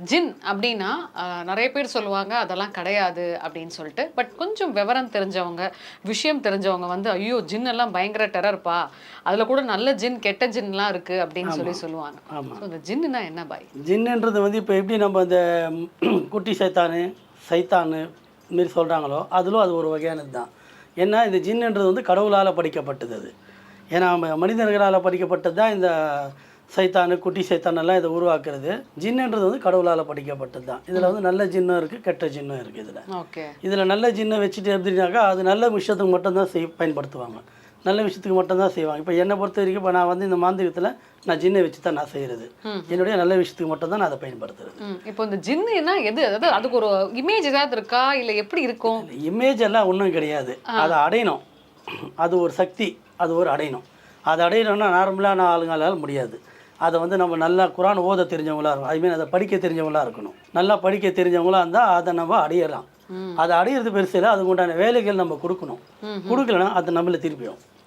ஜின் அப்படின்னா நிறைய பேர் சொல்லுவாங்க அதெல்லாம் கிடையாது அப்படின்னு சொல்லிட்டு. பட் கொஞ்சம் விவரம் தெரிஞ்சவங்க, விஷயம் தெரிஞ்சவங்க வந்து ஐயோ ஜின் எல்லாம் பயங்கர டெரர்ப்பா, அதில் கூட நல்ல ஜின் கெட்ட ஜின்லாம் இருக்குது அப்படின்னு சொல்லி சொல்லுவாங்க. ஸோ இந்த ஜின்னுனா என்ன பாய்? ஜின்னுன்றது வந்து இப்போ எப்படி நம்ம இந்த குட்டி சைத்தானு சைத்தானு மாரி சொல்கிறாங்களோ அதிலும் அது ஒரு வகையானது தான். ஏன்னா இந்த ஜின்னுன்றது வந்து கடவுளால் படிக்கப்பட்டது. அது ஏன்னா மனிதர்களால் படிக்கப்பட்டது தான் இந்த சைத்தானு குட்டி சைத்தானெல்லாம் இதை உருவாக்குறது. ஜின்னுன்றது வந்து கடவுளால் படிக்கப்பட்டது தான். இதில் வந்து நல்ல ஜின்னும் இருக்குது, கெட்ட ஜின்னும் இருக்குது. இதில் நல்ல ஜின்னை வச்சுட்டு எப்படின்னாக்கா அது நல்ல விஷயத்துக்கு மட்டும்தான் பயன்படுத்துவாங்க, நல்ல விஷயத்துக்கு மட்டும்தான் செய்வாங்க. இப்போ என்னை பொறுத்த வரைக்கும் இப்போ நான் வந்து இந்த மாந்திரிகத்தில் நான் ஜின்னை வச்சு தான் நான் செய்கிறது. என்னுடைய நல்ல விஷயத்துக்கு மட்டும் தான் நான் அதை பயன்படுத்துறது. இப்போ இந்த ஜின்னுனா எது? அதாவது அதுக்கு ஒரு இமேஜ் ஏதாவது இருக்கா, இல்லை எப்படி இருக்கும்? இமேஜ் எல்லாம் ஒன்றும் கிடையாது. அதை அடையணும், அது ஒரு சக்தி, அது ஒரு அடையணும். அதை அடையணும்னா நார்மலான ஆளுங்களால் முடியாது. அதை வந்து நம்ம நல்லா குரான் ஓத தெரிஞ்சவங்களா இருக்கணும், ஐ மீன் அதை படிக்க தெரிஞ்சவங்களா இருக்கணும். நல்லா படிக்க தெரிஞ்சவங்களா இருந்தால் அதை நம்ம அடையலாம். அதை அடையிறது பெருசு இல்லை, அதுக்கு உண்டான வேலைகள் நம்ம கொடுக்கணும். கொடுக்கலன்னா அது நம்மளை திருப்பிடும்.